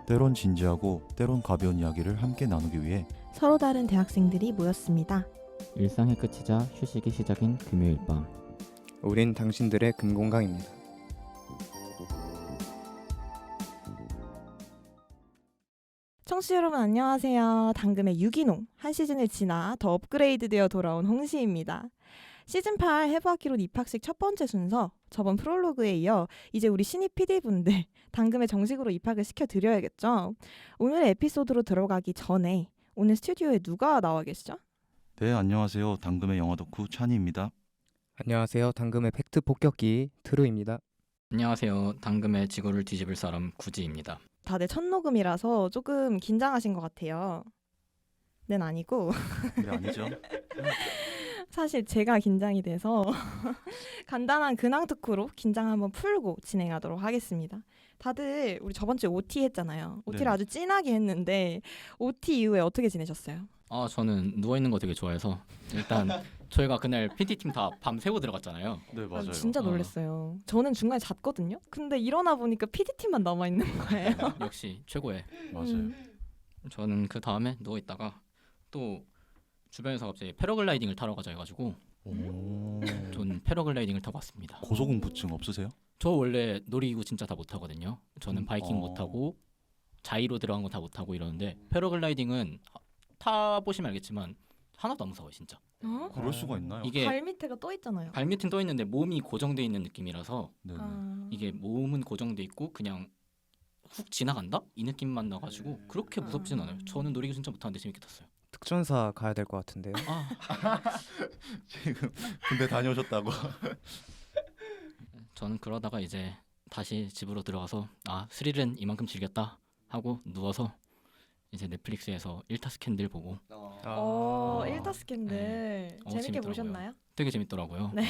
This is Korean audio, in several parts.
때론 진지하고 때론 가벼운 이야기를 함께 나누기 위해 서로 다른 대학생들이 모였습니다. 일상의 끝이자 휴식이 시작인 금요일 밤. 우린 당신들의 금공강입니다. 청취자 여러분 안녕하세요. 당금의 유기농 한 시즌을 지나 더 업그레이드되어 돌아온 홍시입니다. 시즌 8 해부학기론 입학식 첫 번째 순서, 저번 프롤로그에 이어 이제 우리 신입 PD분들 당금에 정식으로 입학을 시켜드려야겠죠. 오늘의 에피소드로 들어가기 전에 오늘 스튜디오에 누가 나와 계시죠? 네, 안녕하세요. 당금의 영화 덕후 찬이입니다. 안녕하세요. 당금의 팩트 폭격기 트루입니다. 안녕하세요. 당금의 지구를 뒤집을 사람 구지입니다. 다들 첫 녹음이라서 조금 긴장하신 것 같아요. 는 아니고 네, 아니죠. 사실 제가 긴장이 돼서 간단한 근황 토크로 긴장 한번 풀고 진행하도록 하겠습니다. 다들 우리 저번 주에 OT 했잖아요. OT를 네. 아주 진하게 했는데 OT 이후에 어떻게 지내셨어요? 저는 누워있는 거 되게 좋아해서 일단 저희가 그날 PD팀 다 밤 새고 들어갔잖아요. 네, 맞아요. 진짜 놀랐어요. 저는 중간에 잤거든요. 근데 일어나 보니까 PD팀만 남아있는 거예요. 역시 최고의. 맞아요. 저는 그 다음에 누워있다가 또 주변에서 갑자기 패러글라이딩을 타러 가자 해가지고 오. 전 패러글라이딩을 타고 왔습니다. 고소공포증 없으세요? 저 원래 놀이기구 진짜 다 못하거든요. 저는 바이킹 못하고 자이로 들어간 거 다 못하고 이러는데 패러글라이딩은 타보시면 알겠지만 하나도 안 무서워요 진짜. 어? 그럴 수가 있나요? 이게 발 밑에가 떠 있잖아요. 발밑은 떠 있는데 몸이 고정돼 있는 느낌이라서 네. 이게 몸은 고정돼 있고 그냥 훅 지나간다? 이 느낌만 나가지고 그렇게 무섭진 않아요. 저는 놀이기구 진짜 못하는데 재밌게 탔어요. 특전사 가야 될 것 같은데요. 지금 군대 다녀오셨다고. 저는 그러다가 이제 다시 집으로 들어가서 스릴은 이만큼 즐겼다 하고 누워서 이제 넷플릭스에서 일타 스캔들 보고 일타 스캔들 재밌게 재밌더라고요. 보셨나요? 되게 재밌더라고요. 네.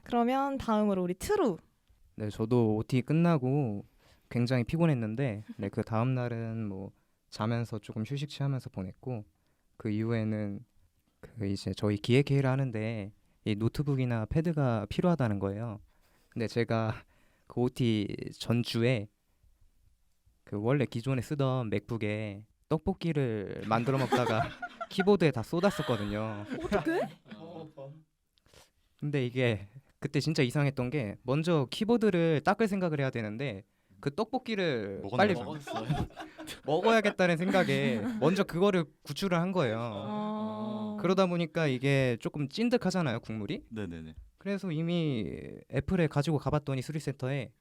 그러면 다음으로 우리 트루. 네, 저도 OT 끝나고 굉장히 피곤했는데 그 다음 날은 뭐 자면서 조금 휴식 취하면서 보냈고, 그 이후에는 그 이제 저희 기획회의를 하는데 이 노트북이나 패드가 필요하다는 거예요. 근데 제가 그 OT 전주에 그 원래 기존에 쓰던 맥북에 떡볶이를 만들어 먹다가 키보드에 다 쏟았었거든요. 어떡해? 근데 이게 그때 진짜 이상했던 게, 먼저 키보드를 닦을 생각을 해야 되는데 그 떡볶이를 빨리 먹어야겠다는 생각에 먼저 그거를 구출을 한 거예요. 그러다 보니까 이게 조금 찐득하잖아요, 국물이. 네네네. 그래서 이미 애플에 가지고 가봤더니 수리센터에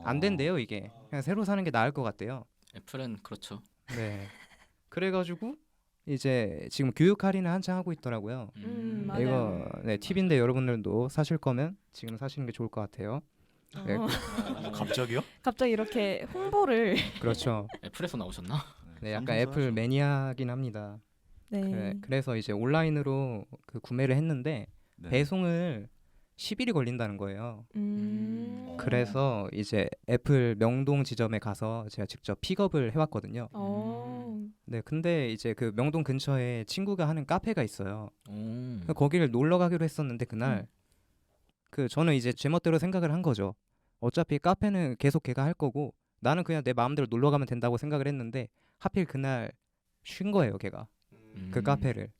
안 된대요. 이게 그냥 새로 사는 게 나을 것 같대요. 애플은 그렇죠. 네. 그래가지고 이제 지금 교육 할인을 한창 하고 있더라고요. 맞아요. 이거 팁인데 여러분들도 사실 거면 지금 사시는 게 좋을 것 같아요. 네. 갑자기요? 갑자기 이렇게 홍보를. 그렇죠. 애플에서 나오셨나? 네, 약간 애플 매니아긴 합니다. 네. 그래서 이제 온라인으로 그 구매를 했는데 네. 배송을 10일이 걸린다는 거예요. 그래서 어. 이제 애플 명동 지점에 가서 제가 직접 픽업을 해왔거든요. 네, 근데 이제 그 명동 근처에 친구가 하는 카페가 있어요. 그래서 거기를 놀러 가기로 했었는데 그날 그 저는 이제 제 멋대로 생각을 한 거죠. 어차피 카페는 계속 걔가 할 거고 나는 그냥 내 마음대로 놀러 가면 된다고 생각을 했는데 하필 그날 쉰 거예요, 걔가. 그 카페를.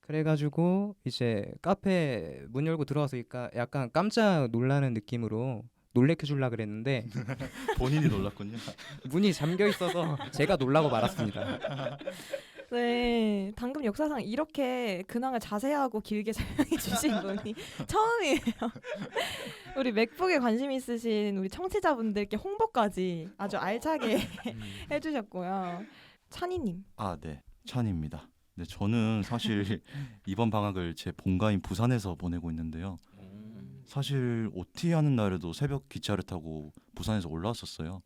그래가지고 이제 카페 문 열고 들어와서니까 약간 깜짝 놀라는 느낌으로 놀래켜 주려고 그랬는데 본인이 놀랐군요. 문이 잠겨 있어서 제가 놀라고 말았습니다. 네, 당금 역사상 이렇게 근황을 자세하고 길게 설명해 주신 분이 처음이에요. 우리 맥북에 관심 있으신 우리 청취자분들께 홍보까지 아주 알차게 해주셨고요. 찬이님. 네. 찬입니다. 네, 저는 사실 이번 방학을 제 본가인 부산에서 보내고 있는데요. 사실 OT 하는 날에도 새벽 기차를 타고 부산에서 올라왔었어요.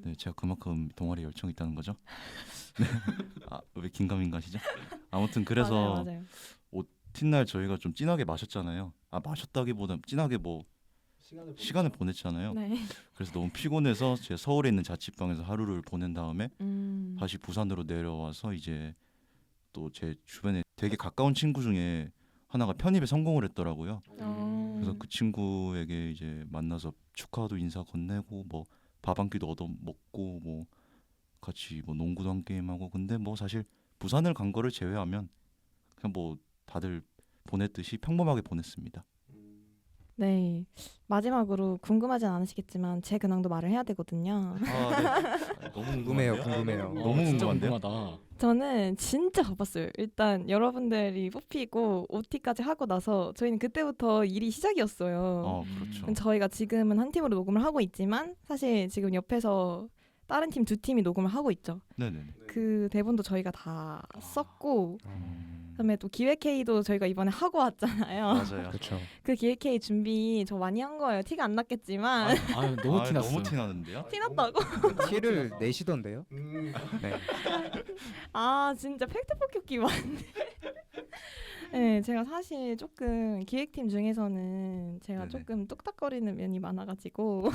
네, 제가 그만큼 동아리 열정이 있다는 거죠. 네. 왜 긴가민가시죠? 아무튼 그래서 맞아요. OT 날 저희가 좀 진하게 마셨잖아요. 마셨다기보다 진하게 뭐 시간을 보냈잖아요. 네. 그래서 너무 피곤해서 제가 서울에 있는 자취방에서 하루를 보낸 다음에 음. 다시 부산으로 내려와서 이제 또 제 주변에 되게 가까운 친구 중에 하나가 편입에 성공을 했더라고요. 그래서 그 친구에게 이제 만나서 축하도 인사 건네고 뭐 밥 한 끼도 얻어 먹고 뭐 같이 뭐 농구도 한 게임 하고 근데 뭐 사실 부산을 간 거를 제외하면 그냥 뭐 다들 보냈듯이 평범하게 보냈습니다. 네. 마지막으로 궁금하진 않으시겠지만 제 근황도 말을 해야 되거든요. 너무 궁금해요, 궁금해요. 너무 진짜 궁금한데요? 궁금하다. 저는 진짜 바빴어요. 일단 여러분들이 뽑히고 OT까지 하고 나서 저희는 그때부터 일이 시작이었어요. 그렇죠. 저희가 지금은 한 팀으로 녹음을 하고 있지만 사실 지금 옆에서 다른 팀 2팀이 녹음을 하고 있죠. 네네네. 그 대본도 저희가 다 썼고 그다음에 또 기획회의도 저희가 이번에 하고 왔잖아요. 맞아요. 그렇죠. 그 기획회의 준비 저 많이 한 거예요. 티가 안 났겠지만 아유, 너무 티났어. 너무 티나는데요? 티났다고? 티를 내시던데요? 네. 아 진짜 팩트 폭격기 많네. 네, 제가 사실 조금 기획팀 중에서는 제가 네네. 조금 뚝딱거리는 면이 많아가지고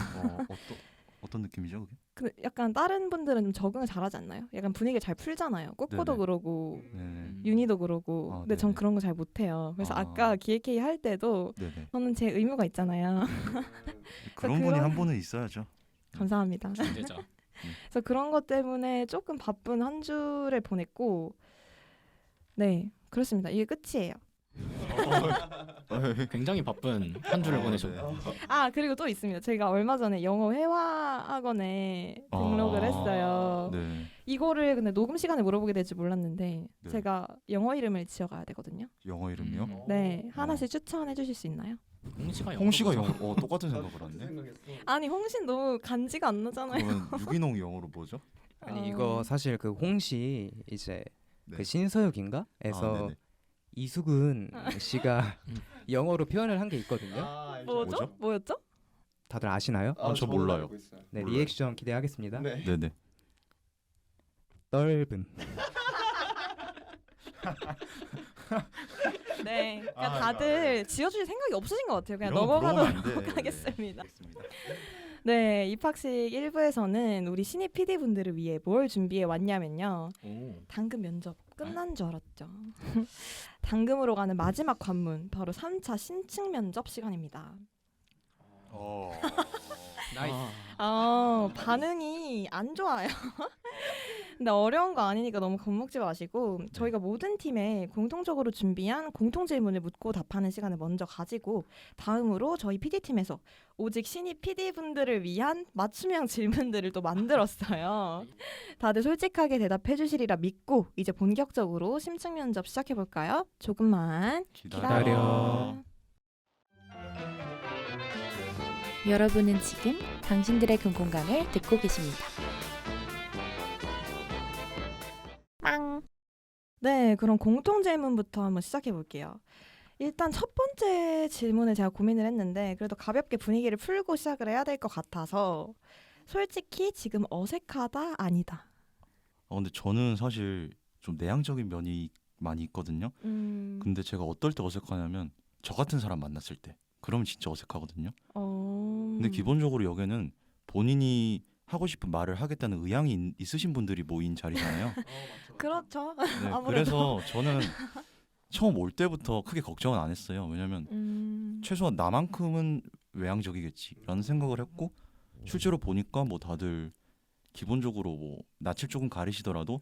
어떤 느낌이죠, 그게? 그 약간 다른 분들은 좀 적응을 잘하지 않나요? 약간 분위기를 잘 풀잖아요. 꼬꼬도 네네. 그러고 네네. 윤희도 그러고. 아, 근데 전 네네. 그런 거 잘 못해요. 그래서 아. 아까 기획회의 할 때도 네네. 저는 제 의무가 있잖아요. 그런 분이 한 분은 있어야죠. 감사합니다. 존재자. 그래서 그런 것 때문에 조금 바쁜 한 주를 보냈고 네 그렇습니다. 이게 끝이에요. 굉장히 바쁜 한 주를 네. 보내셨고. 아 그리고 또 있습니다. 제가 얼마 전에 영어 회화 학원에 등록을 했어요. 네. 이거를 근데 녹음 시간에 물어보게 될 줄 몰랐는데 네. 제가 영어 이름을 지어가야 되거든요. 영어 이름이요? 네 하나씩 추천해 주실 수 있나요? 홍 씨가 영어 똑같은 생각을 하네. 아니 홍신 너무 간지가 안 나잖아요. 그러면 유기농 영어로 뭐죠? 아니 이거 사실 그 홍시 이제 네. 그 신서유기인가? 에서 네네. 이수근 씨가 영어로 표현을 한 게 있거든요. 뭐죠? 뭐였죠? 다들 아시나요? 저 몰라요. 네, 몰라요. 리액션 기대하겠습니다. 네네. 떫은. 네. 그러니까 다들 지어주실 생각이 없으신 것 같아요. 그냥 이런 거 물어보면 안 돼. 넘어가도록 하겠습니다. 알겠습니다. 네, 입학식 1부에서는 우리 신입 PD 분들을 위해 뭘 준비해 왔냐면요. 오. 당금 면접 끝난 줄 알았죠. 당금으로 가는 마지막 관문 바로 3차 신층 면접 시간입니다. 나이스. 반응이 안 좋아요. 근데 어려운 거 아니니까 너무 겁먹지 마시고 저희가 모든 팀에 공통적으로 준비한 공통 질문을 묻고 답하는 시간을 먼저 가지고 다음으로 저희 PD팀에서 오직 신입 PD분들을 위한 맞춤형 질문들을 또 만들었어요. 다들 솔직하게 대답해 주시리라 믿고 이제 본격적으로 심층 면접 시작해 볼까요? 조금만 기다려. 여러분은 지금 당신들의 금공강을 듣고 계십니다. 빵! 네, 그럼 공통 질문부터 한번 시작해 볼게요. 일단 첫 번째 질문을 제가 고민을 했는데 그래도 가볍게 분위기를 풀고 시작을 해야 될 것 같아서 솔직히 지금 어색하다 아니다. 근데 저는 사실 좀 내향적인 면이 많이 있거든요. 근데 제가 어떨 때 어색하냐면 저 같은 사람 만났을 때 그러면 진짜 어색하거든요. 근데 기본적으로 여기는 본인이 하고 싶은 말을 하겠다는 의향이 있으신 분들이 모인 자리잖아요. 그렇죠. 네, 아무래도. 그래서 저는 처음 올 때부터 크게 걱정은 안 했어요. 왜냐면 최소한 나만큼은 외향적이겠지라는 생각을 했고 실제로 보니까 뭐 다들 기본적으로 뭐 낯을 조금 가리시더라도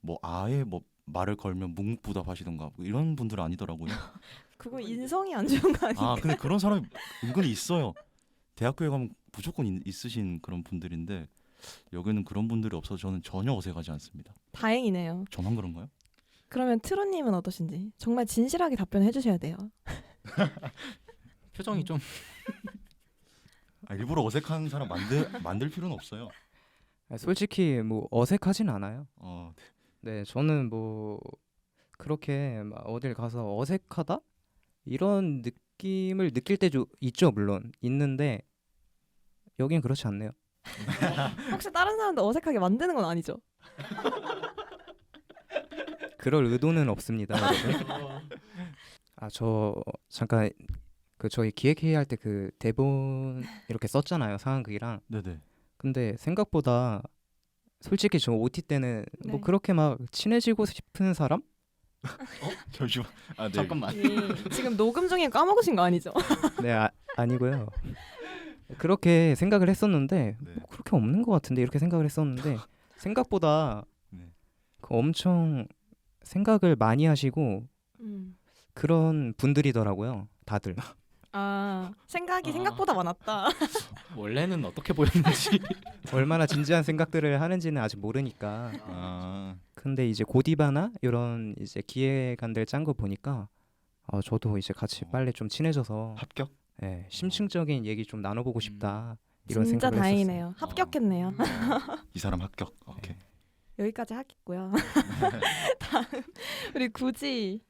뭐 아예 뭐 말을 걸면 묵묵부답하시던가 뭐 이런 분들은 아니더라고요. 그거 인성이 안 좋은 거 아니에요? 근데 그런 사람이 은근히 있어요. 대학교에 가면 무조건 있으신 그런 분들인데 여기는 그런 분들이 없어서 저는 전혀 어색하지 않습니다. 다행이네요. 저만 그런가요? 그러면 트로님은 어떠신지? 정말 진실하게 답변해 주셔야 돼요. 표정이 좀 일부러 어색한 사람 만들 필요는 없어요. 솔직히 뭐 어색하진 않아요. 네. 네, 저는 뭐 그렇게 막 어딜 가서 어색하다 이런 느낌을 느낄 때 있죠, 물론 있는데 여긴 그렇지 않네요. 혹시 다른 사람도 어색하게 만드는 건 아니죠? 그럴 의도는 없습니다, 여러분. 저 잠깐 그 저희 기획회의 할 때 그 대본 이렇게 썼잖아요, 상황극이랑. 네네. 근데 생각보다 솔직히 저 OT 때는 네. 뭐 그렇게 막 친해지고 싶은 사람? 잠시만. 아, 네. 잠깐만. 지금 녹음 중에 까먹으신 거 아니죠? 네, 아니고요. 그렇게 생각을 했었는데 네. 뭐 그렇게 없는 것 같은데 이렇게 생각을 했었는데 생각보다 네. 그 엄청 생각을 많이 하시고 그런 분들이더라고요, 다들. 아, 생각이 아. 생각보다 많았다. 원래는 어떻게 보였는지. 얼마나 진지한 생각들을 하는지는 아직 모르니까. 아, 근데 이제 고디바나 이런 이제 기획안들 짠 거 보니까 저도 이제 같이 빨리 좀 친해져서 합격? 예, 심층적인 얘기 좀 나눠보고 싶다 이런 진짜 생각을 다행이네요. 합격했네요. 이 사람 합격. 오케이. 여기까지 하겠고요. 다음 우리 굳이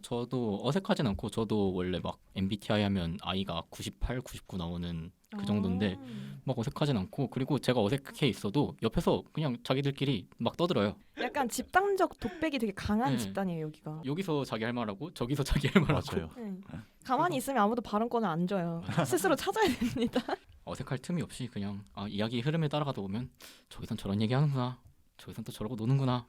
저도 어색하진 않고 저도 원래 막 MBTI 하면 I가 98, 99 나오는 그 정도인데 막 어색하진 않고 그리고 제가 어색해 있어도 옆에서 그냥 자기들끼리 막 떠들어요. 약간 집단적 독백이 되게 강한 네. 집단이에요 여기가. 여기서 자기 할 말하고 저기서 자기 할 말하고. 맞아요. 네. 가만히 있으면 아무도 발언권을 안 줘요. 스스로 찾아야 됩니다. 어색할 틈이 없이 그냥 이야기 흐름에 따라가다 보면 저기선 저런 얘기하는구나, 저기선 또 저러고 노는구나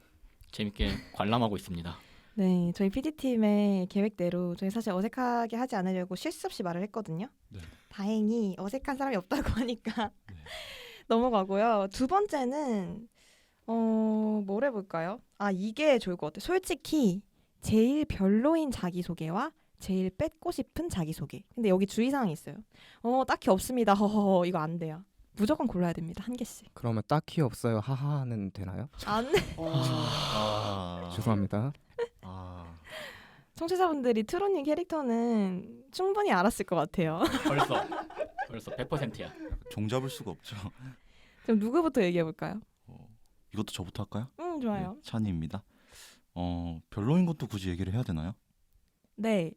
재밌게 관람하고 있습니다. 네, 저희 PD팀의 계획대로 저희 사실 어색하게 하지 않으려고 실수 없이 말을 했거든요. 네. 다행히 어색한 사람이 없다고 하니까 네. 넘어가고요. 두 번째는 뭘 해볼까요? 이게 좋을 것 같아요. 솔직히 제일 별로인 자기소개와 제일 뺏고 싶은 자기소개. 근데 여기 주의사항이 있어요. 딱히 없습니다. 허허허 이거 안 돼요. 무조건 골라야 됩니다. 한 개씩. 그러면 딱히 없어요 하하는 되나요? 안 죄송합니다. 청취자분들이 트로님 캐릭터는 충분히 알았을 것 같아요. 벌써 100%야. 종 잡을 수가 없죠. 그럼 누구부터 얘기해 볼까요? 이것도 저부터 할까요? 좋아요. 네, 찬이입니다. 별로인 것도 굳이 얘기를 해야 되나요? 네.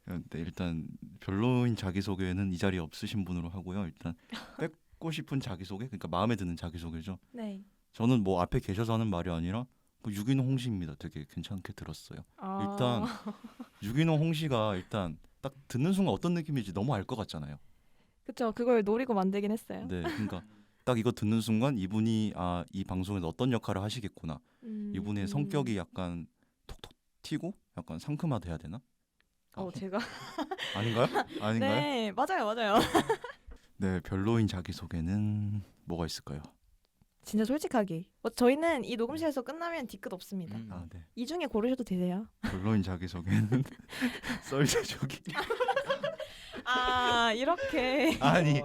네, 일단 별로인 자기소개는 이 자리에 없으신 분으로 하고요. 일단 뺏고 싶은 자기소개, 그러니까 마음에 드는 자기소개죠. 네. 저는 뭐 앞에 계셔서 하는 말이 아니라 유기농 홍시입니다. 되게 괜찮게 들었어요. 일단 유기농 홍시가 일단 딱 듣는 순간 어떤 느낌인지 너무 알 것 같잖아요. 그쵸. 그걸 노리고 만들긴 했어요. 네, 그러니까 딱 이거 듣는 순간 이분이 이 방송에서 어떤 역할을 하시겠구나. 이분의 성격이 약간 톡톡 튀고 약간 상큼하다 해야 되나? 제가 아닌가요? 아닌가요? 네, 맞아요. 네, 별로인 자기소개는 뭐가 있을까요? 진짜 솔직하게. 저희는 이 녹음실에서 끝나면 뒤끝 없습니다. 네. 이 중에 고르셔도 되세요. 별로인 자기소개는 썰 제조기. 이렇게. 아니.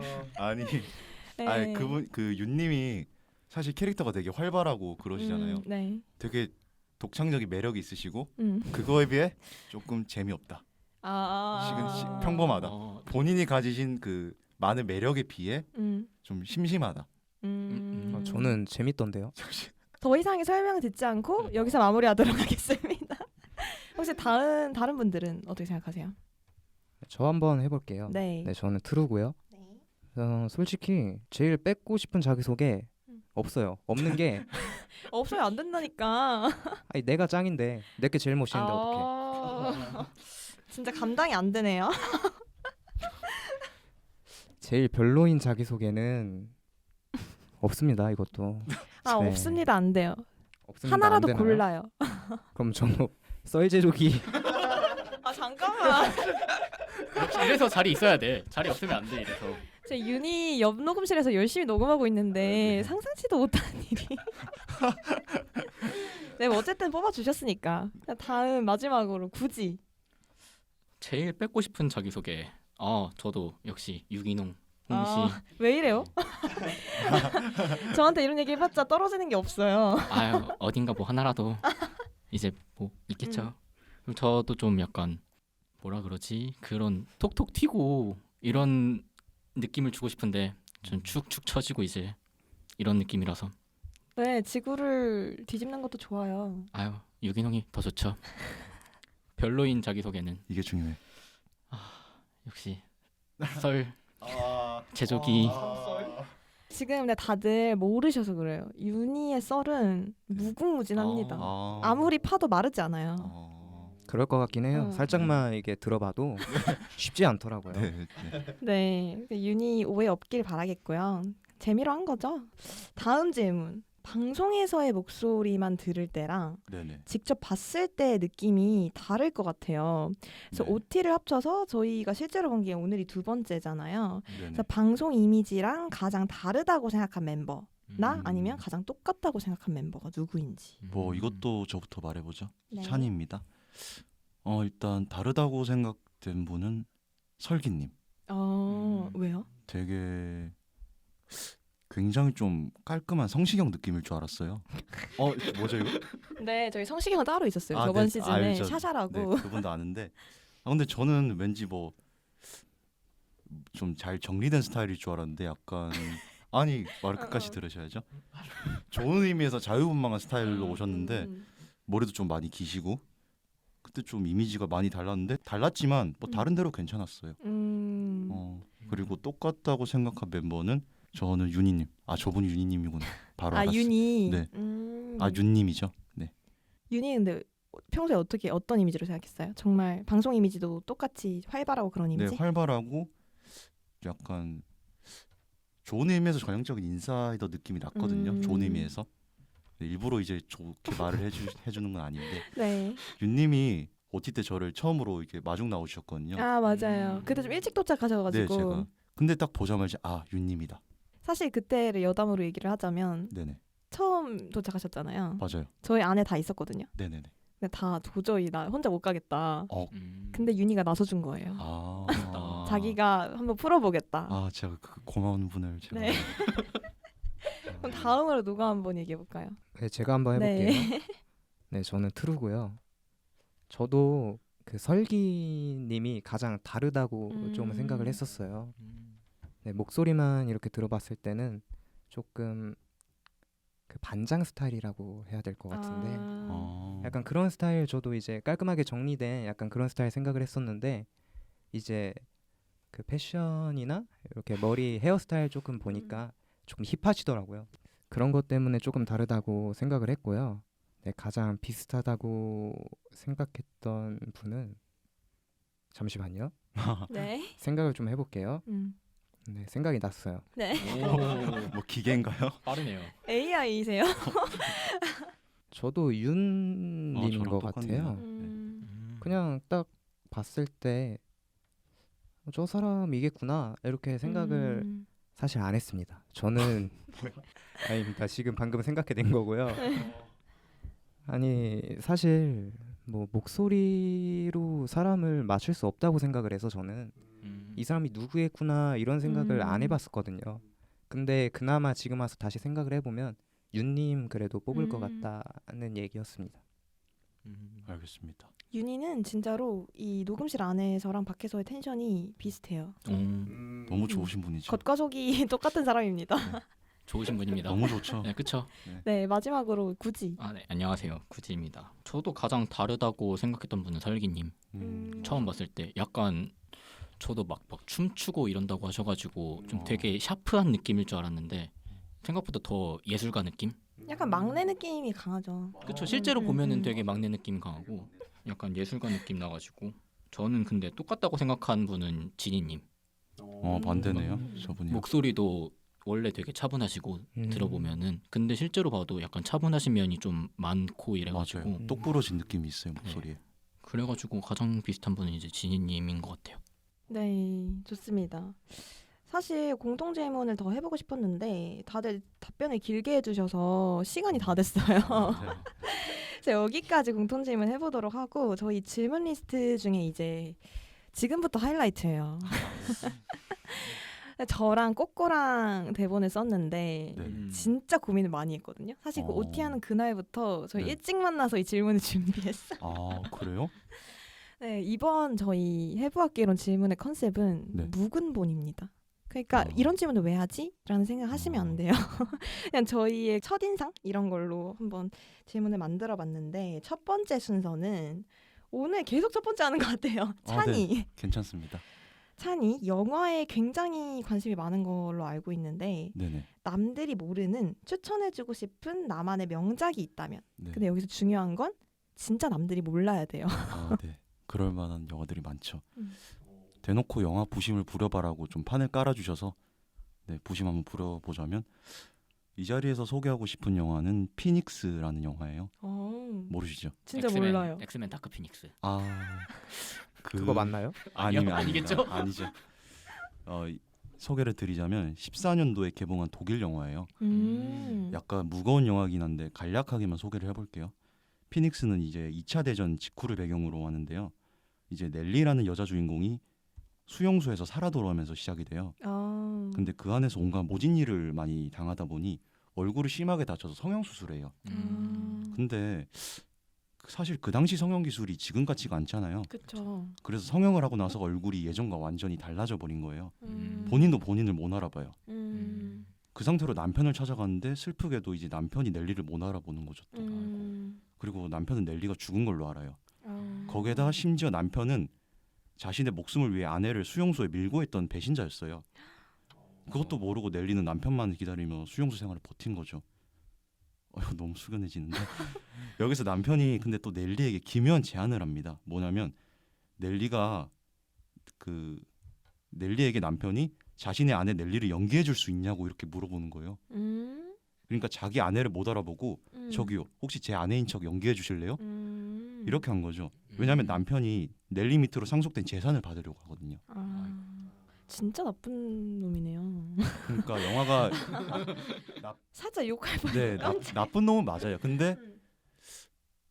네. 그분 그 윤님이 사실 캐릭터가 되게 활발하고 그러시잖아요. 네. 되게 독창적인 매력이 있으시고 음. 그거에 비해 조금 재미없다. 평범하다. 본인이 가지신 그 많은 매력에 비해 좀 심심하다. 저는 재밌던데요. 더 이상의 설명을 듣지 않고 여기서 마무리하도록 하겠습니다. 혹시 다른 분들은 어떻게 생각하세요? 저 한번 해볼게요. 네. 네, 저는 트루고요. 솔직히 제일 뺏고 싶은 자기소개 없어요. 없는 게 없어요. 안 된다니까. 아니, 내가 짱인데 내게 제일 멋있는데 어떡해. 진짜 감당이 안 되네요. 제일 별로인 자기소개는 없습니다. 이것도. 네. 없습니다. 안 돼요. 없습니다. 하나라도 안 되나요? 골라요. 그럼 저는 썰제조기. 잠깐만. 역시 이래서 자리 있어야 돼. 자리 없으면 안 돼. 이래서. 제 윤희 옆 녹음실에서 열심히 녹음하고 있는데 상상치도 못한 일이. 네, 어쨌든 뽑아주셨으니까. 다음 마지막으로 굳이. 제일 뺏고 싶은 자기소개. 저도 역시 유기농 홍시. 왜 이래요? 저한테 이런 얘기 해봤자 떨어지는 게 없어요. 어딘가 뭐 하나라도 이제 뭐 있겠죠. 그럼 저도 좀 약간 뭐라 그러지? 그런 톡톡 튀고 이런 느낌을 주고 싶은데 전 축축 처지고 이제 이런 느낌이라서. 네, 지구를 뒤집는 것도 좋아요. 유기농이 더 좋죠. 별로인 자기소개는 이게 중요해. 역시 썰 제조기. 지금 근데 다들 모르셔서 그래요. 윤희의 썰은 무궁무진합니다. 아무리 파도 마르지 않아요. 그럴 것 같긴 해요. 어. 살짝만 이게 들어봐도 쉽지 않더라고요. 네, 네. 네, 윤희 오해 없길 바라겠고요. 재미로 한 거죠. 다음 질문. 방송에서의 목소리만 들을 때랑 네네. 직접 봤을 때 느낌이 다를 것 같아요. 그래서 네. OT를 합쳐서 저희가 실제로 본 게 오늘이 2번째잖아요. 네네. 그래서 방송 이미지랑 가장 다르다고 생각한 멤버나 아니면 가장 똑같다고 생각한 멤버가 누구인지. 뭐 이것도 저부터 말해보죠. 네. 찬이입니다. 일단 다르다고 생각된 분은 설기님. 왜요? 되게 굉장히 좀 깔끔한 성시경 느낌일 줄 알았어요. 뭐죠 이거? 네, 저희 성시경 따로 있었어요. 아, 저번 네, 시즌에 알죠. 샤샤라고. 네, 그분도 아는데. 근데 저는 왠지 뭐 좀 잘 정리된 스타일일 줄 알았는데 약간 아니 말을 끝까지 들으셔야죠. 좋은 의미에서 자유분방한 스타일로 오셨는데 머리도 좀 많이 기시고 그때 좀 이미지가 많이 달랐는데 달랐지만 뭐 다른 대로 괜찮았어요. 그리고 똑같다고 생각한 멤버는 저는 윤희님. 저분이 윤희님이구나. 바로 알았어요. 윤희. 네. 윤님이죠. 네. 윤희 근데 평소에 어떤 이미지로 생각했어요? 정말 방송 이미지도 똑같이 활발하고 그런 이미지? 네, 활발하고 약간 좋은 의미에서 전형적인 인사이더 느낌이 났거든요. 좋은 의미에서. 네, 일부러 이제 좋게 말을 해주는 건 아닌데 네. 윤님이 OT 때 저를 처음으로 이렇게 마중 나오셨거든요. 맞아요. 그때 좀 일찍 도착하셔가지고. 네, 제가. 근데 딱 보자마자 윤님이다. 사실 그때를 여담으로 얘기를 하자면 네네. 처음 도착하셨잖아요. 맞아요. 저희 안에 다 있었거든요. 네네네. 근데 다 도저히 나 혼자 못 가겠다. 음. 근데 윤희가 나서준 거예요. 자기가 한번 풀어보겠다. 제가 그 고마운 분을 제가. 네. 그럼 다음으로 누가 한번 얘기해 볼까요? 네, 제가 한번 해볼게요. 네, 저는 트루고요. 저도 그 설기님이 가장 다르다고 좀 생각을 했었어요. 네, 목소리만 이렇게 들어봤을 때는 조금 그 반장 스타일이라고 해야 될 것 같은데 약간 그런 스타일 저도 이제 깔끔하게 정리된 약간 그런 스타일 생각을 했었는데 이제 그 패션이나 이렇게 머리 헤어스타일 조금 보니까 조금 힙하시더라고요. 그런 것 때문에 조금 다르다고 생각을 했고요. 네, 가장 비슷하다고 생각했던 분은 잠시만요. 네. 생각을 좀 해볼게요. 네, 생각이 났어요. 네. 뭐 기계인가요? 빠르네요. AI이세요? 저도 윤님인 저랑 것 똑같네요. 같아요. 음. 그냥 딱 봤을 때 저 사람이겠구나 이렇게 생각을 사실 안 했습니다. 저는 아닙니다. 지금 방금 생각해낸 거고요. 아니 사실 뭐 목소리로 사람을 맞출 수 없다고 생각을 해서 저는 이 사람이 누구겠구나 이런 생각을 안 해봤었거든요. 근데 그나마 지금 와서 다시 생각을 해보면 윤님 그래도 뽑을 것 같다는 얘기였습니다. 알겠습니다. 윤희는 진짜로 이 녹음실 안에서랑 밖에서의 텐션이 비슷해요. 너무 좋으신 분이죠. 겉과 속이 똑같은 사람입니다. 좋으신 분입니다. 너무 좋죠. 네, 그쵸. 네, 마지막으로 굳이. 네, 안녕하세요. 구지입니다. 저도 가장 다르다고 생각했던 분은 설기님. 처음 봤을 때 약간 저도 막 춤추고 이런다고 하셔가지고 좀 되게 샤프한 느낌일 줄 알았는데 생각보다 더 예술가 느낌? 약간 막내 느낌이 강하죠. 그쵸. 실제로 보면은 되게 막내 느낌 강하고 약간 예술가 느낌 나가지고 저는 근데 똑같다고 생각한 분은 진희님. 반대네요. 저분이. 목소리도 원래 되게 차분하시고 들어보면은 근데 실제로 봐도 약간 차분하신 면이 좀 많고 이래가지고 맞아요. 똑부러진 느낌이 있어요 목소리에. 그래가지고 가장 비슷한 분은 이제 진희님인 것 같아요. 네, 좋습니다. 사실 공통 질문을 더 해보고 싶었는데 다들 답변을 길게 해주셔서 시간이 다 됐어요. 그래서 여기까지 공통 질문 해보도록 하고 저희 질문 리스트 중에 이제 지금부터 하이라이트예요. 저랑 꼬꼬랑 대본을 썼는데 진짜 고민을 많이 했거든요. 사실 그 OT하는 그날부터 저희 일찍 만나서 이 질문을 준비했어요. 그래요? 네, 이번 저희 해부학개론 질문의 컨셉은 묵은본입니다. 그러니까 이런 질문을 왜 하지? 라는 생각 하시면 안 돼요. 그냥 저희의 첫인상 이런 걸로 한번 질문을 만들어 봤는데 첫 번째 순서는 오늘 계속 첫 번째 하는 것 같아요. 찬이. 네. 괜찮습니다. 찬이 영화에 굉장히 관심이 많은 걸로 알고 있는데 남들이 모르는 추천해주고 싶은 나만의 명작이 있다면 근데 여기서 중요한 건 진짜 남들이 몰라야 돼요. 아, 네. 그럴 만한 영화들이 많죠. 음. 대놓고 영화 부심을 부려봐라고 좀 판을 깔아주셔서 네, 부심 한번 부려보자면 이 자리에서 소개하고 싶은 영화는 피닉스라는 영화예요. 모르시죠? 진짜 엑스맨, 몰라요. 엑스맨 다크 피닉스. 아, 그거 맞나요? 아니면 아니겠죠? 아니죠. 소개를 드리자면 14년도에 개봉한 독일 영화예요. 약간 무거운 영화긴 한데 간략하게만 소개를 해볼게요. 피닉스는 이제 2차 대전 직후를 배경으로 하는데요. 이제 넬리라는 여자 주인공이 수용소에서 살아 돌아오면서 시작이 돼요. 근데 그 안에서 온갖 모진 일을 많이 당하다 보니 얼굴을 심하게 다쳐서 성형 수술해요. 근데 사실 그 당시 성형 기술이 지금 같지가 않잖아요. 그쵸. 그래서 성형을 하고 나서 얼굴이 예전과 완전히 달라져 버린 거예요. 음. 본인도 본인을 못 알아봐요. 음. 그 상태로 남편을 찾아갔는데 슬프게도 이제 남편이 넬리를 못 알아보는 거죠. 또. 그리고 남편은 넬리가 죽은 걸로 알아요. 거기에다가 심지어 남편은 자신의 목숨을 위해 아내를 수용소에 밀고 했던 배신자였어요. 그것도 모르고 넬리는 남편만 기다리며 수용소 생활을 버틴 거죠. 너무 숙연해지는데 여기서 남편이 근데 또 넬리에게 기묘한 제안을 합니다. 뭐냐면 넬리에게 남편이 자신의 아내 넬리를 연기해 줄 수 있냐고 이렇게 물어보는 거예요. 그러니까 자기 아내를 못 알아보고 저기요 혹시 제 아내인 척 연기해 주실래요? 이렇게 한 거죠. 왜냐하면 남편이 넬리 밑으로 상속된 재산을 받으려고 하거든요. 진짜 나쁜 놈이네요. 그러니까 영화가 살짝 욕할 뻔. 네, 나쁜 놈은 맞아요. 근데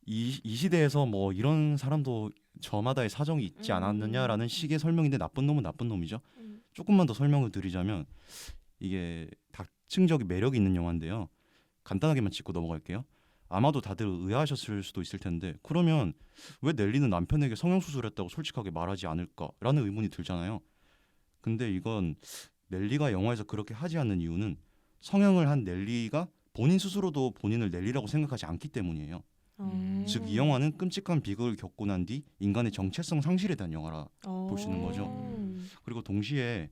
이 시대에서 뭐 이런 사람도 저마다의 사정이 있지 않았느냐라는 식의 설명인데 나쁜 놈은 나쁜 놈이죠. 조금만 더 설명을 드리자면 이게 다층적인 매력이 있는 영화인데요. 간단하게만 짚고 넘어갈게요. 아마도 다들 의아하셨을 수도 있을 텐데 그러면 왜 넬리는 남편에게 성형수술했다고 솔직하게 말하지 않을까라는 의문이 들잖아요. 근데 이건 넬리가 영화에서 그렇게 하지 않는 이유는 성형을 한 넬리가 본인 스스로도 본인을 넬리라고 생각하지 않기 때문이에요. 즉 이 영화는 끔찍한 비극을 겪고 난 뒤 인간의 정체성 상실에 대한 영화라 볼 수 있는 거죠. 그리고 동시에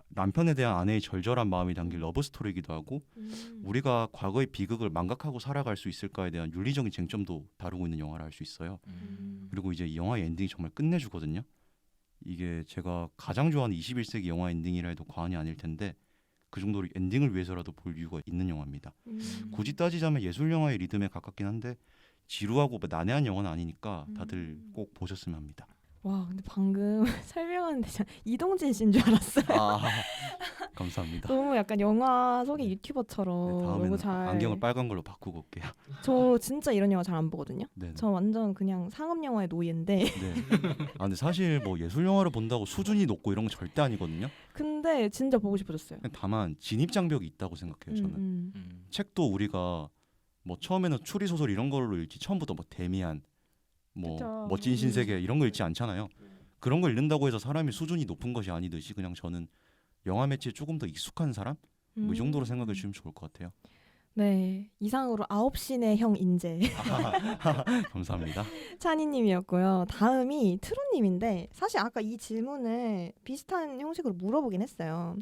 남편에 대한 아내의 절절한 마음이 담긴 러브 스토리이기도 하고 우리가 과거의 비극을 망각하고 살아갈 수 있을까에 대한 윤리적인 쟁점도 다루고 있는 영화라 할 수 있어요. 그리고 이제 이 영화의 엔딩이 정말 끝내주거든요. 이게 제가 가장 좋아하는 21세기 영화 엔딩이라 해도 과언이 아닐 텐데 그 정도로 엔딩을 위해서라도 볼 이유가 있는 영화입니다. 굳이 따지자면 예술 영화의 리듬에 가깝긴 한데 지루하고 난해한 영화는 아니니까 다들 꼭 보셨으면 합니다. 와, 근데 방금 설명하는데 진짜 이동진 씨인 줄 알았어요. 감사합니다. 너무 약간 영화 소개 유튜버처럼 네, 다음에는 너무 잘. 안경을 빨간 걸로 바꾸고 올게요. 저 진짜 이런 영화 잘 안 보거든요. 네. 저 완전 그냥 상업 영화의 노예인데. 네. 근데 사실 뭐 예술 영화를 본다고 수준이 높고 이런 건 절대 아니거든요. 근데 진짜 보고 싶어졌어요. 다만 진입 장벽이 있다고 생각해요. 저는 책도 우리가 뭐 처음에는 추리 소설 이런 걸로 읽지 처음부터 뭐 데미안, 뭐 그쵸. 멋진 신세계 이런 거 읽지 않잖아요. 그런 걸 읽는다고 해서 사람이 수준이 높은 것이 아니듯이 그냥 저는 영화 매체에 조금 더 익숙한 사람 뭐 이 정도로 생각해 주시면 좋을 것 같아요. 네, 이상으로 9시내 형 인재 감사합니다. 찬이님이었고요. 다음이 트루님인데 사실 아까 이 질문을 비슷한 형식으로 물어보긴 했어요.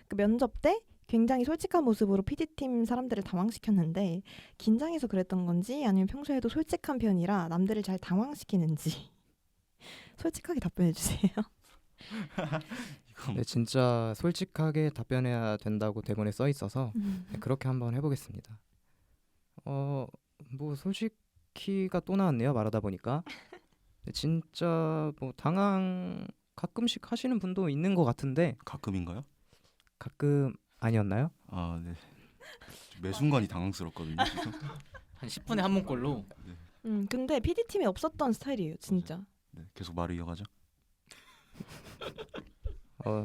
그 면접 때 굉장히 솔직한 모습으로 PD팀 사람들을 당황시켰는데 긴장해서 그랬던 건지 아니면 평소에도 솔직한 편이라 남들을 잘 당황시키는지 솔직하게 답변해 주세요. 네, 진짜 솔직하게 답변해야 된다고 대본에 써 있어서 네, 그렇게 한번 해보겠습니다. 뭐 솔직히가 또 나왔네요. 말하다 보니까 네, 진짜 뭐 당황 가끔씩 하시는 분도 있는 것 같은데 가끔인가요? 가끔 아니었나요? 아, 네. 매 순간이 당황스럽거든요. 지금. 한 10분에 한 번꼴로. 근데 PD팀에 없었던 스타일이에요. 진짜. 네, 계속 말을 이어가죠.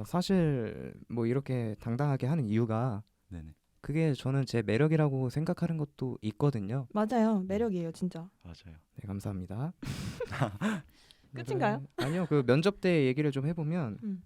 사실 뭐 이렇게 당당하게 하는 이유가 네네. 그게 저는 제 매력이라고 생각하는 것도 있거든요. 맞아요. 매력이에요. 진짜. 맞아요. 네, 감사합니다. 끝인가요? 아니요. 그 면접 때 얘기를 좀 해보면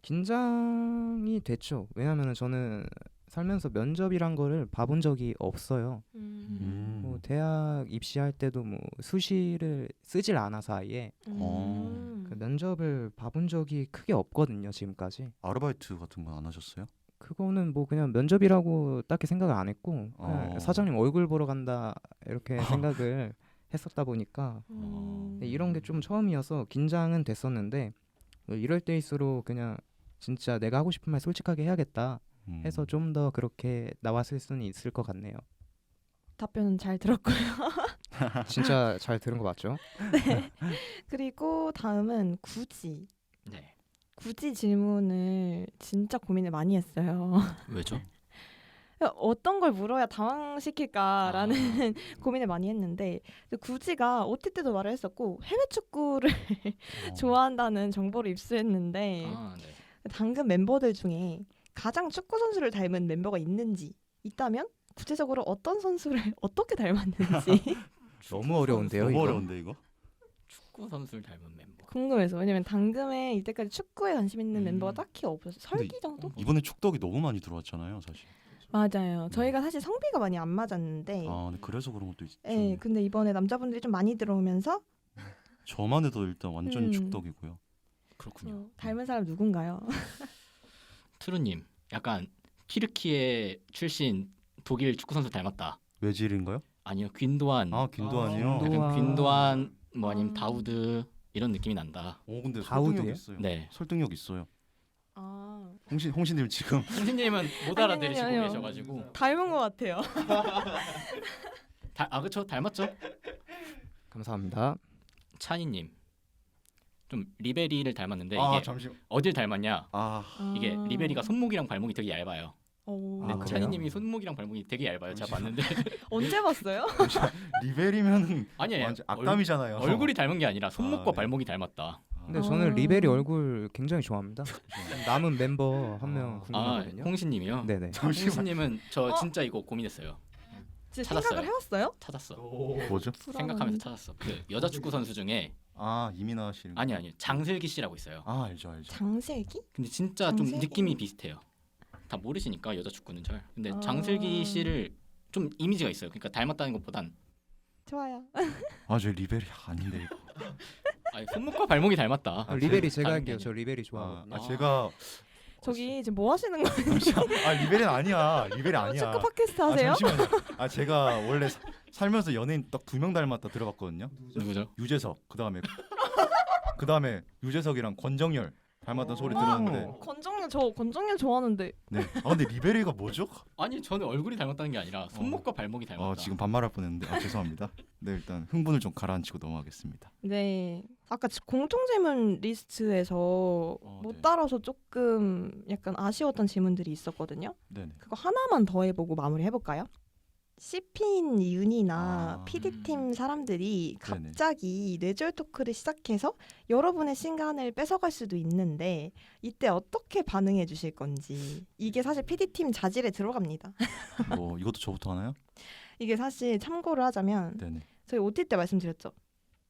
긴장이 됐죠. 왜냐하면 저는 살면서 면접이란 거를 봐본 적이 없어요. 뭐 대학 입시할 때도 뭐 수시를 쓰질 않아서 아예 그 면접을 봐본 적이 크게 없거든요. 지금까지. 아르바이트 같은 건 안 하셨어요? 그거는 뭐 그냥 면접이라고 딱히 생각을 안 했고 그냥 사장님 얼굴 보러 간다 이렇게 생각을 했었다 보니까 음. 이런 게 좀 처음이어서 긴장은 됐었는데 이럴 때일수록 그냥 진짜 내가 하고 싶은 말 솔직하게 해야겠다 해서 좀 더 그렇게 나왔을 수는 있을 것 같네요. 답변은 잘 들었고요. 진짜 잘 들은 거 맞죠? 네. 그리고 다음은 네. 굳이 질문을 진짜 고민을 많이 했어요. 왜죠? 어떤 걸 물어야 당황시킬까라는 아. 고민을 많이 했는데 굳이가 OT 때도 말을 했었고 해외 축구를 어. 좋아한다는 정보를 입수했는데 네. 당근 멤버들 중에 가장 축구 선수를 닮은 멤버가 있는지 있다면 구체적으로 어떤 선수를 어떻게 닮았는지 너무 어려운데요. 너무 이거? 어려운데 이거? 축구 선수를 닮은 멤버. 궁금해서. 왜냐면 당금에 이때까지 축구에 관심 있는 음. 멤버가 딱히 없었어요. 설기 정도? 이번에 축덕이 너무 많이 들어왔잖아요, 사실. 맞아요. 저희가 사실 성비가 많이 안 맞았는데 아, 근데 그래서 그런 것도 있죠. 예, 근데 이번에 남자분들이 좀 많이 들어오면서 저만 해도 일단 완전 음. 축덕이고요. 그렇군요. 닮은 사람 누군가요? 트루님, 약간 튀르키예 출신 독일 축구 선수 닮았다. 외질인가요? 아니요, 귄도안. 아, 균도안이요. 균도안. 약간 귄도안 뭐 아니면 아. 다우드 이런 느낌이 난다. 근데 다우드요? 설득력 있어요. 네. 설득력 있어요. 아, 홍신님 지금 홍신님은 못 아니, 알아들으시고 아니요. 계셔가지고. 닮은 것 같아요. 그쵸, 닮았죠? 감사합니다. 찬이님, 좀 리베리를 닮았는데 아, 이게 잠시. 어딜 닮았냐? 이게 아. 리베리가 손목이랑 발목이 되게 얇아요. 오. 근데 아, 그래요? 찬이님이 손목이랑 발목이 되게 얇아요. 제가 봤는데 언제 봤어요? 리벨이면은 아니에요. 완전 악담이잖아요. 얼굴이 닮은 게 아니라 손목과 아, 네. 발목이 닮았다. 근데 아. 저는 리베리 얼굴 굉장히 좋아합니다. 남은 멤버 한 명 아, 궁금하거든요. 홍신님이요? 네네. 홍신님은 저 진짜 이거 고민했어요. 진짜 찾았어요. 생각을 해왔어요? 찾았어. 뭐죠? 생각하면서 찾았어. 그 여자 축구 선수 중에 이민아 씨. 아니 장슬기 씨라고 있어요. 알죠. 장슬기? 근데 진짜 좀 장슬기? 느낌이 비슷해요. 다 모르시니까 여자 축구는 잘. 근데 아. 장슬기 씨를 좀 이미지가 있어요. 그러니까 닮았다는 것보단 좋아요. 저 리벨이 아닌데 이거. 손목과 발목이 닮았다. 리베리 제가 다른 게 할게요. 저 리베리 아, 좋아하거든요. 제가 저기 지금 뭐 하시는 거예요? 리벨은 아니야. 리벨이 아니야. 축구 팟캐스트 하세요? 잠시만요. 제가 원래 살면서 연예인 딱 2명 닮았다 들어봤거든요. 누구죠? 유재석. 그다음에 유재석이랑 권정열 닮았다는 소리 들었는데. 권정열 좋아하는데. 네. 근데 리벨이가 뭐죠? 아니 저는 얼굴이 닮았다는 게 아니라 손목과 발목이 닮았다. 지금 반말할 뻔했는데 죄송합니다. 네, 일단 흥분을 좀 가라앉히고 넘어가겠습니다. 네. 아까 공통 질문 리스트에서 못 네. 따라서 조금 약간 아쉬웠던 질문들이 있었거든요. 네네. 그거 하나만 더 해보고 마무리 해볼까요? CP인 윤이나 아. PD팀 사람들이 네네. 갑자기 뇌절 토크를 시작해서 여러분의 시간을 뺏어갈 수도 있는데 이때 어떻게 반응해 주실 건지 이게 사실 PD팀 자질에 들어갑니다. 이것도 저부터 하나요? 이게 사실 참고를 하자면 네네. 저희 OT 때 말씀드렸죠.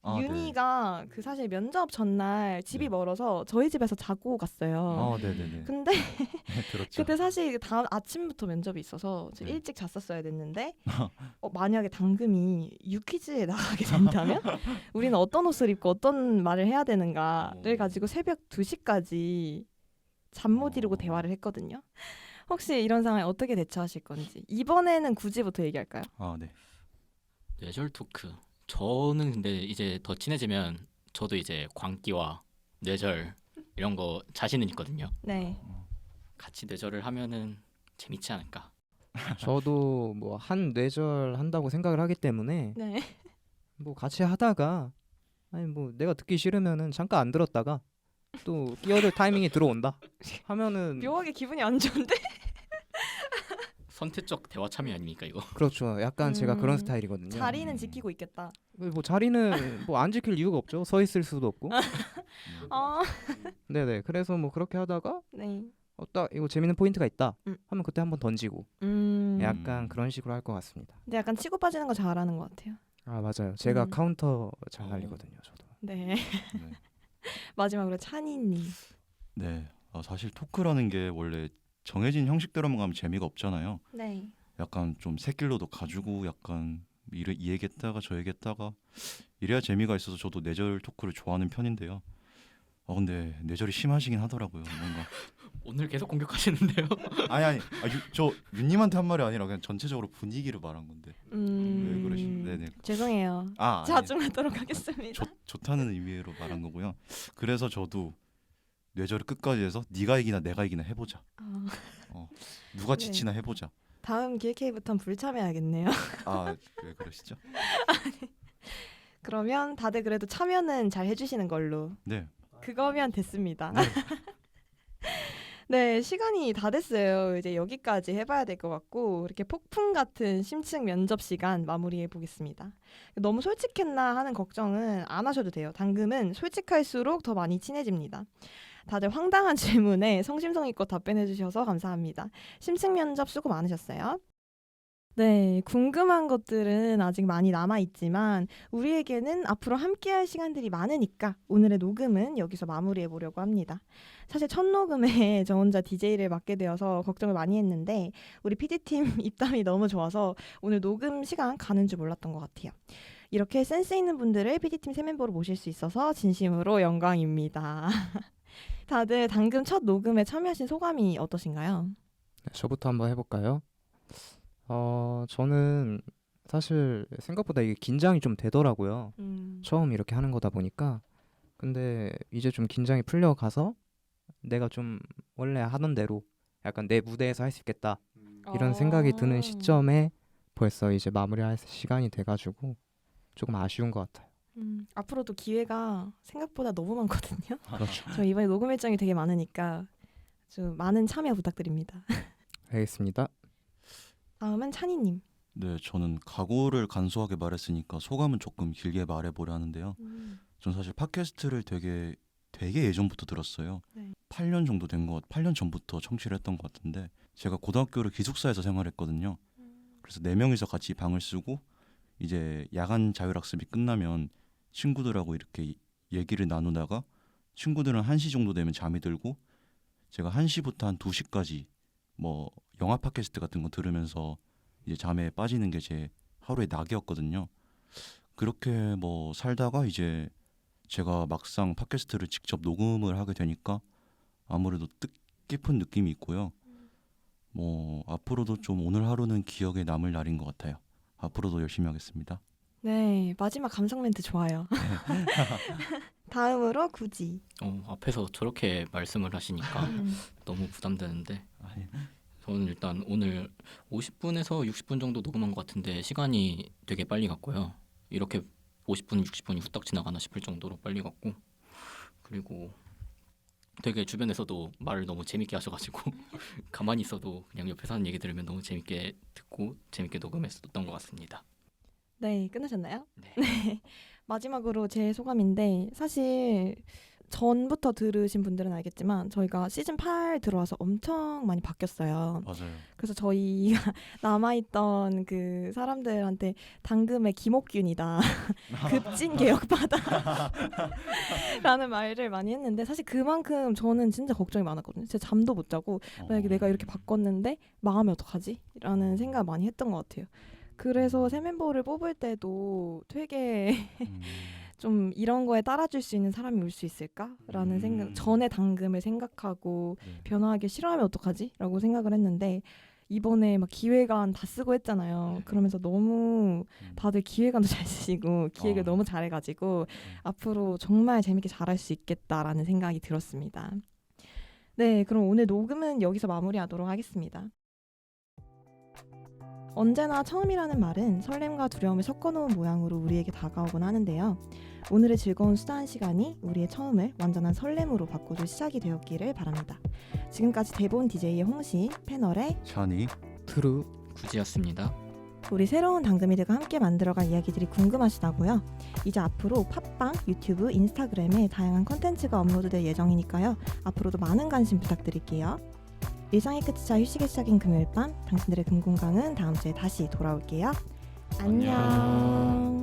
네. 윤이가 그 사실 면접 전날 집이 네. 멀어서 저희 집에서 자고 갔어요. 네네네. 근데 네, 들었죠. 그때 사실 다음 아침부터 면접이 있어서 네. 일찍 잤었어야 됐는데 만약에 당금이 유퀴즈에 나가게 된다면 우리는 어떤 옷을 입고 어떤 말을 해야 되는가를 가지고 새벽 2시까지 잠 못 이루고 대화를 했거든요. 혹시 이런 상황에 어떻게 대처하실 건지 이번에는 굳이부터 얘기할까요? 네. 뇌절 토크. 저는 근데 이제 더 친해지면 저도 이제 광기와 뇌절 이런 거 자신은 있거든요. 네. 같이 뇌절을 하면은 재밌지 않을까. 저도 뭐 한 뇌절 한다고 생각을 하기 때문에 네. 뭐 같이 하다가 뭐 내가 듣기 싫으면은 잠깐 안 들었다가 또 끼어들 타이밍이 들어온다 하면은 묘하게 기분이 안 좋은데? 선택적 대화 참여 아닙니까 이거? 그렇죠. 약간 제가 그런 음, 스타일이거든요. 자리는 지키고 있겠다. 뭐 자리는 뭐 안 지킬 이유가 없죠. 서 있을 수도 없고. 아, 네네. 그래서 뭐 그렇게 하다가 네. 딱 이거 재밌는 포인트가 있다 하면 그때 한번 던지고 약간 그런 식으로 할 것 같습니다. 근데 약간 치고 빠지는 거 잘하는 것 같아요. 맞아요. 제가 음. 카운터 잘 날리거든요. 저도. 네. 네. 마지막으로 찬이님. 네. 사실 토크라는 게 원래 정해진 형식대로만 가면 재미가 없잖아요. 네. 약간 좀 새길로도 가지고 약간 이 얘기했다가 저 얘기했다가 이래야 재미가 있어서 저도 뇌절 토크를 좋아하는 편인데요. 근데 뇌절이 심하시긴 하더라고요. 뭔가 오늘 계속 공격하시는데요. 아니 저 윤님한테 한 말이 아니라 그냥 전체적으로 분위기를 말한 건데 왜 그러신? 네네. 죄송해요. 아니, 자중하도록 하겠습니다. 좋다는 의미로 말한 거고요. 그래서 저도 뇌절을 끝까지 해서 네가 이기나 내가 이기나 해보자. 누가 네. 지치나 해보자. 다음 기획회의부터는 불참해야겠네요. 왜 그러시죠? 그러면 다들 그래도 참여는 잘 해주시는 걸로. 네. 그거면 됐습니다. 네. 네, 시간이 다 됐어요. 이제 여기까지 해봐야 될 것 같고 이렇게 폭풍 같은 심층 면접 시간 마무리해 보겠습니다. 너무 솔직했나 하는 걱정은 안 하셔도 돼요. 당금은 솔직할수록 더 많이 친해집니다. 다들 황당한 질문에 성심성의껏 답변해 주셔서 감사합니다. 심층 면접 수고 많으셨어요. 네, 궁금한 것들은 아직 많이 남아있지만 우리에게는 앞으로 함께할 시간들이 많으니까 오늘의 녹음은 여기서 마무리해 보려고 합니다. 사실 첫 녹음에 저 혼자 DJ를 맡게 되어서 걱정을 많이 했는데 우리 PD팀 입담이 너무 좋아서 오늘 녹음 시간 가는 줄 몰랐던 것 같아요. 이렇게 센스 있는 분들을 PD팀 새 멤버로 모실 수 있어서 진심으로 영광입니다. 다들 당금 첫 녹음에 참여하신 소감이 어떠신가요? 저부터 한번 해볼까요? 저는 사실 생각보다 이게 긴장이 좀 되더라고요. 처음 이렇게 하는 거다 보니까. 근데 이제 좀 긴장이 풀려가서 내가 좀 원래 하던 대로 약간 내 무대에서 할 수 있겠다 이런 생각이 드는 시점에 벌써 이제 마무리할 시간이 돼가지고 조금 아쉬운 것 같아요. 앞으로도 기회가 생각보다 너무 많거든요. 그렇죠. 저 이번에 녹음 일정이 되게 많으니까 좀 많은 참여 부탁드립니다. 알겠습니다. 다음은 찬이님. 네, 저는 각오를 간소하게 말했으니까 소감은 조금 길게 말해보려 하는데요. 전 사실 팟캐스트를 되게 예전부터 들었어요. 네. 8년 정도 된 8년 전부터 청취를 했던 것 같은데 제가 고등학교를 기숙사에서 생활했거든요. 그래서 4명이서 같이 방을 쓰고 이제 야간 자율학습이 끝나면 친구들하고 이렇게 얘기를 나누다가 친구들은 1시 정도 되면 잠이 들고 제가 1시부터 한 2시까지 뭐 영화 팟캐스트 같은 거 들으면서 이제 잠에 빠지는 게 제 하루의 낙이었거든요. 그렇게 뭐 살다가 이제 제가 막상 팟캐스트를 직접 녹음을 하게 되니까 아무래도 뜻깊은 느낌이 있고요. 뭐 앞으로도 좀 오늘 하루는 기억에 남을 날인 것 같아요. 앞으로도 열심히 하겠습니다. 네, 마지막 감성 멘트 좋아요. 다음으로 구지. 앞에서 저렇게 말씀을 하시니까 너무 부담되는데 저는 일단 오늘 50분에서 60분 정도 녹음한 것 같은데 시간이 되게 빨리 갔고요. 이렇게 50분, 60분이 후딱 지나가나 싶을 정도로 빨리 갔고 그리고 되게 주변에서도 말을 너무 재밌게 하셔가지고 가만히 있어도 그냥 옆에서 하는 얘기 들으면 너무 재밌게 듣고 재밌게 녹음했었던 것 같습니다. 네, 끝나셨나요? 네. 마지막으로 제 소감인데 사실 전부터 들으신 분들은 알겠지만 저희가 시즌 8 들어와서 엄청 많이 바뀌었어요. 맞아요. 그래서 저희가 남아있던 그 사람들한테 당금의 김옥균이다. 급진 개혁받아. 라는 말을 많이 했는데 사실 그만큼 저는 진짜 걱정이 많았거든요. 진짜 잠도 못 자고 만약에 내가 이렇게 바꿨는데 망하면 어떡하지? 라는 생각을 많이 했던 것 같아요. 그래서 새 멤버를 뽑을 때도 되게 좀 이런 거에 따라줄 수 있는 사람이 올 수 있을까라는 생각, 전에 당금을 생각하고 변화하기 싫어하면 어떡하지? 라고 생각을 했는데 이번에 막 기획안 다 쓰고 했잖아요. 그러면서 너무 다들 기획안도 잘 쓰시고 기획을 너무 잘해가지고 앞으로 정말 재밌게 잘할 수 있겠다라는 생각이 들었습니다. 네, 그럼 오늘 녹음은 여기서 마무리하도록 하겠습니다. 언제나 처음이라는 말은 설렘과 두려움을 섞어놓은 모양으로 우리에게 다가오곤 하는데요. 오늘의 즐거운 수다한 시간이 우리의 처음을 완전한 설렘으로 바꿔줄 시작이 되었기를 바랍니다. 지금까지 대본 DJ의 홍시, 패널의 샤니, 트루 구지였습니다. 우리 새로운 당금이들과 함께 만들어갈 이야기들이 궁금하시다고요? 이제 앞으로 팟빵, 유튜브, 인스타그램에 다양한 컨텐츠가 업로드될 예정이니까요. 앞으로도 많은 관심 부탁드릴게요. 일상의 끝이자 휴식의 시작인 금요일 밤, 당신들의 금공강은 다음 주에 다시 돌아올게요. 안녕.